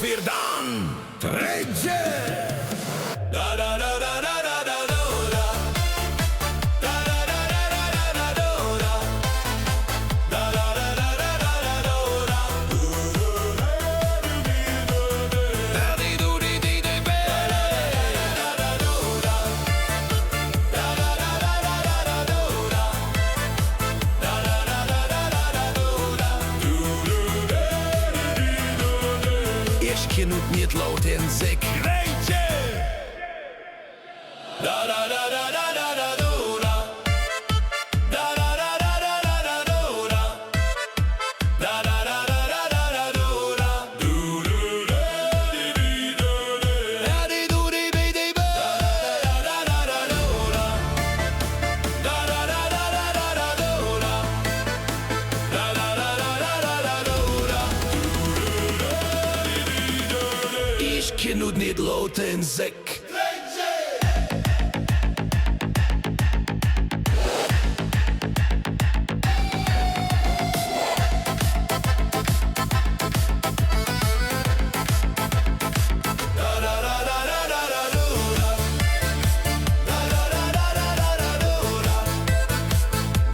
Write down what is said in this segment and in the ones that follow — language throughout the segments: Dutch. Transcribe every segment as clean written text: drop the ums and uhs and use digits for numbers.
weer dan. Treintje. Da da da da da da da da. Da da da da da da da. Da da da da da da da. Da di do di di di be. Da da da da. Da da da da da da da. Da da da da da da da. Ich ken ut mitt laut en säck. Da da da da da da da da. Da da da da da da da da. Da da da da da da da da. Do do di di do do. Da di do di di di ba. Da da da da da da. Da da da da da da da da. Da da da da da da da da. Ich ken ut nit laut en säck. Da da da da da da da da. Da da da da da da da da.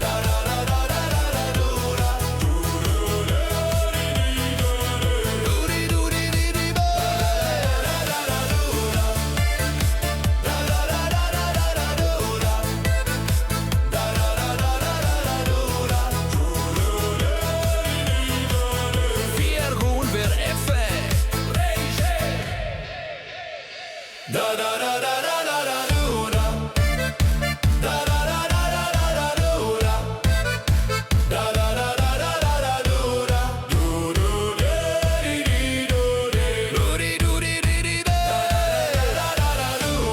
Da da da da da da da da. Do do di di do di. Do di do di di di da. Da da da da da. Da da da da da da da da. Da da da da da da da da. Do do di di do di. Vier gewoon weer even. Da da da da da da da da. Da da da da da da da da. Da da da da da da da da. Do do di di do di. Do di do di di di da. Da da da da.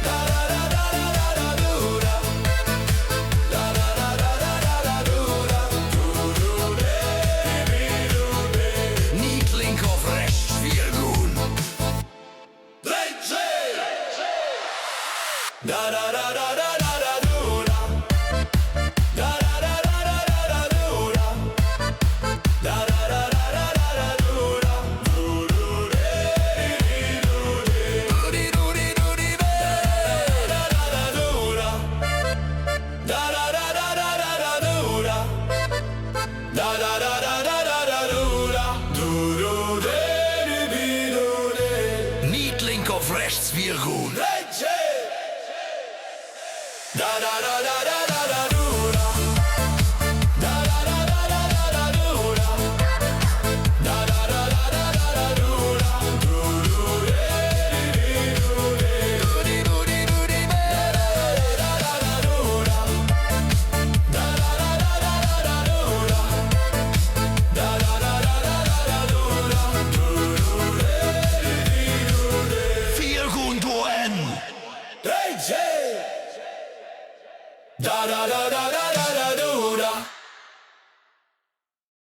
Da da da da da da da da. Da da da da da da da da. Do do di di do di. Niet link of rechts, vier groen. Da da da da da da da da. Da da da da da da da da. Da da da da da da da da. Do do di di do di. Do di do di do di be. Da da da da. Da da da da da da da da. Da da da da da da da da. Do do di di do di. Niet link of rechts, weer groen. Da da da da da da da da. Da da da da da da da da. Da da da da da da da da. Do do di do di. Do di do di do di be. Da da da da da. Da da da da da da da da. Da da da da da da da da. Do do di do di. Vier groen door en. Da da da da da da.